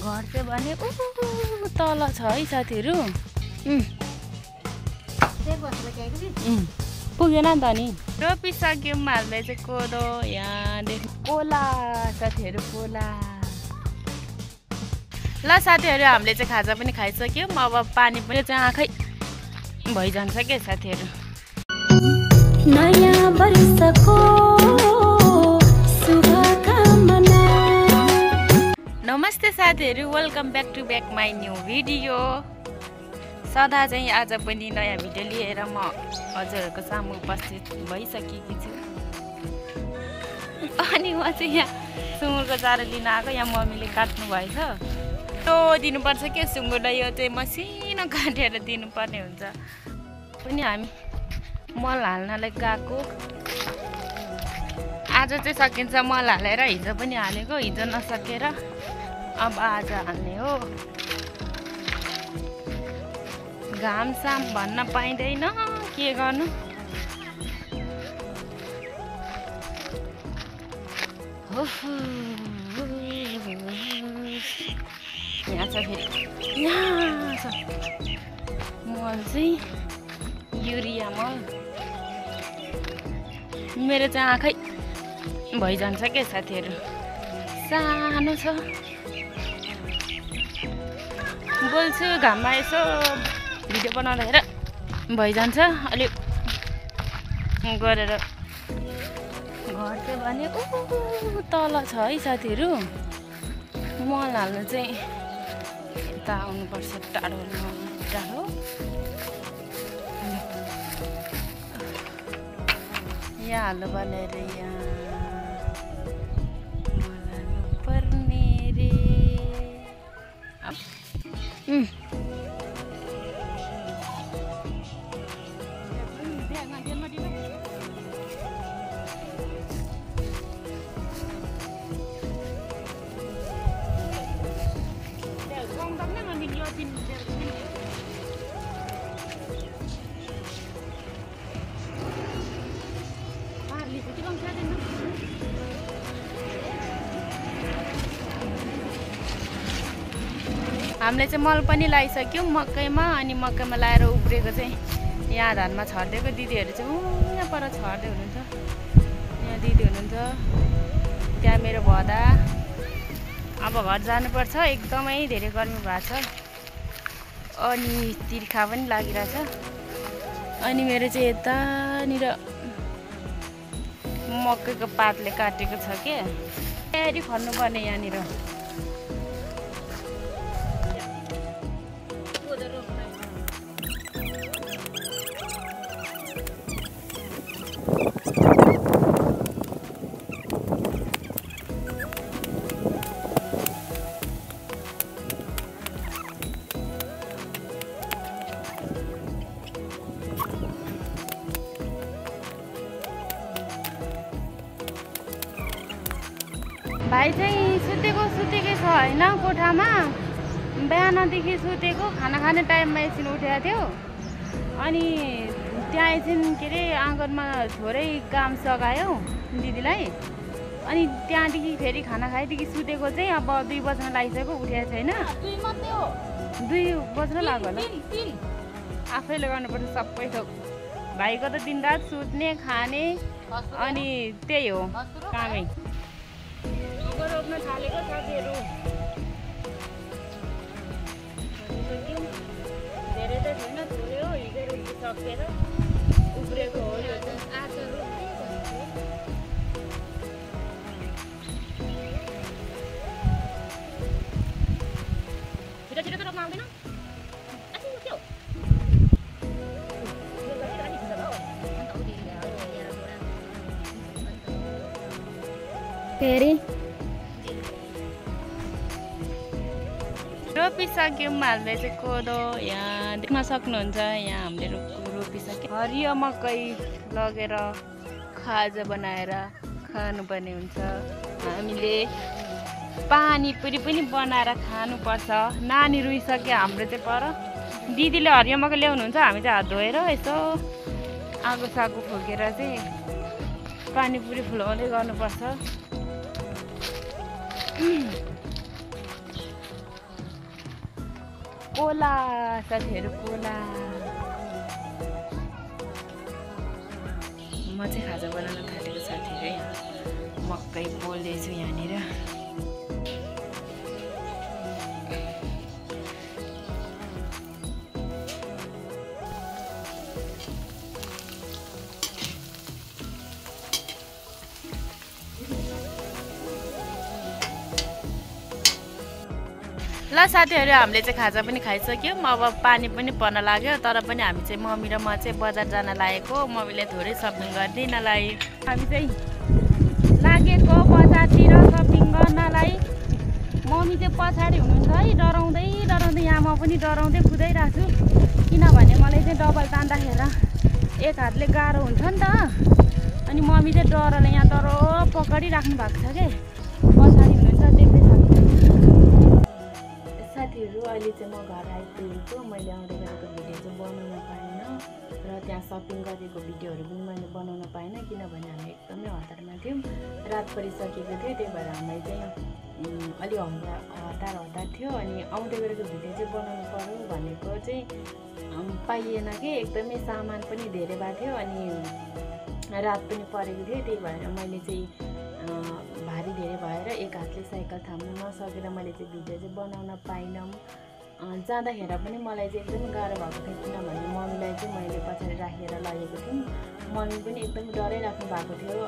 घर चाहिँ भने तल छ है साथीहरू। पुगेन नि त नि रोपिसक्यौँ हामीले चाहिँ कोदो। यहाँदेखि कोला साथीहरू कोला। ल साथीहरू हामीले चाहिँ खाजा पनि खाइसक्यौँ। अब पानी पनि चाहिँ आँखै भइजान्छ क्या साथीहरू। नयाँ वर्षको शुभकामना। नमस्ते साथीहरू, welcome back to my new video. सदा चाहिँ आज पनि नयाँ भिडियो लिएर म हजुरहरूको सामु उपस्थित भइसकेकी छु। अनि म चाहिँ यहाँ सुँगुरको चारो लिन आएको। यहाँ मम्मीले काट्नु भएछ। त्यो दिनुपर्छ के सुँगुरलाई, यो चाहिँ मसिनो काटेर दिनुपर्ने हुन्छ। पनि हामी मल हाल्नलाई गएको। आज चाहिँ सकिन्छ मल हालेर। हिजो पनि हालेको, हिजो नसकेर अब आज हाल्ने हो। घाम साम भन्न पाइँदैन, के गर्नु। यहाँ छ फेरि, यहाँ छ मल चाहिँ युरिया मल। मेरो चाहिँ आँखै भइजान्छ क्या साथीहरू। सानो छ, बोल्छु घाममा यसो भिडियो बनाउँदा हेर भइजान्छ अलिक गरेर। घर चाहिँ भने तल छ है साथीहरू। मल हाल्नु चाहिँ यता आउनुपर्छ, टाढो टाढो। यहाँ हाल्नुपर्ने रे, यहाँ मल हाल्नुपर्ने रे। हामीले चाहिँ मल पनि लगाइसक्यौँ मकैमा। अनि मकैमा लगाएर उब्रेको चाहिँ यहाँ धानमा छरिदिएको। दिदीहरू चाहिँ यहाँ पर छर्दै हुनुहुन्छ। यहाँ दिदी हुनुहुन्छ, त्यहाँ मेरो भदा। अब घर जानुपर्छ, एकदमै धेरै गर्मी भएको छ। अनि तिर्खा पनि लागिरहेछ। अनि मेरो चाहिँ यतानिर मकैको पातले काटेको छ क्या, फेरि खन्नुपर्ने यहाँनिर। भाइ चाहिँ सुतेकै छ होइन कोठामा। बिहानदेखि सुतेको, खाना खाने टाइममा एकछिन उठेको थियो। अनि त्यहाँ एकछिन के अरे आँगनमा थोरै काम सघायो दिदीलाई। अनि त्यहाँदेखि फेरि खाना खाएदेखि सुतेको चाहिँ अब 2 बज्न लागिसक्यो, उठेको छैन। 2 बज्न लाग्यो होला। आफैले गर्नुपर्छ सबै थोक। भाइको त दिनरात सुत्ने, खाने, अनि त्यही हो कामै। रोप्न थालेको साथीहरू। धेरै त छैन, थोरै हो। हिजो रोपिसकेर उब्रेको हो। यो चाहिँ आज रोप्दै बस्छु। छिटो छिटो त रोप्न आउँदैन। फेरि रोपिसक्यौँ हामीले चाहिँ कोदो। यहाँ देख्न सक्नुहुन्छ, यहाँ हामीले रोपिसक्यौँ। हरियो मकै लगेर खाजा बनाएर खानुपर्ने हुन्छ। हामीले पानीपुरी पनि बनाएर खानुपर्छ। नानी रुइसक्यो हाम्रो चाहिँ पर। दिदीले हरियो मकै ल्याउनुहुन्छ, हामी चाहिँ हात धोएर यसो आगो सागो फुकेर चाहिँ पानीपुरी फुलाउँदै गर्नुपर्छ। कोला साथीहरू कोला। म चाहिँ खाजा बनाउन थालेको साथीहरू यहाँ मकै पोल्दैछु यहाँनिर। ल साथीहरू हामीले चाहिँ खाजा पनि खाइसक्यौँ। अब पानी पनि पर्न लाग्यो, तर पनि हामी चाहिँ मम्मी र म चाहिँ बजार जान लागेको। मम्मीले थोरै सपिङ गरिदिनलाई हामी चाहिँ लागेको बजारतिर सपिङ गर्नलाई। मम्मी चाहिँ पछाडि हुनुहुन्छ है, डराउँदै डराउँदै। यहाँ म पनि डराउँदै कुदाइरहेको छु, किनभने मलाई चाहिँ डबल तान्दाखेरि एक हातले गाह्रो हुन्छ नि त। अनि मम्मी चाहिँ डरले यहाँ डर पक्रिराख्नु भएको छ के, पछाडि हुनुहुन्छ देख्दै छ साथीहरू। अहिले चाहिँ म घर आइपुगेको। मैले आउँदै गरेको भिडियो चाहिँ बनाउन पाइनँ र त्यहाँ सपिङ गरेको भिडियोहरू पनि मैले बनाउन पाइनँ, किनभने हामी एकदमै हतारमा थियौँ। रात परिसकेको थियो, त्यही भएर हामीलाई चाहिँ अलि हतार थियो। अनि आउँदै गरेको भिडियो चाहिँ बनाउनु पर्यो भनेको चाहिँ पाइएन कि, एकदमै सामान पनि धेरै भएको थियो अनि रात पनि परेको थियो। त्यही भएर मैले चाहिँ भारी धेरै भएर एक हातले साइकल थाम्नु नसकेर मैले चाहिँ भिडियो चाहिँ बनाउन पाइनँ। जाँदाखेरि पनि मलाई चाहिँ एकदमै गाह्रो भएको थियो, किनभने मम्मीलाई चाहिँ मैले पछाडि राखेर लगेको थिएँ। मम्मी पनि एकदम डराइराख्नु भएको थियो।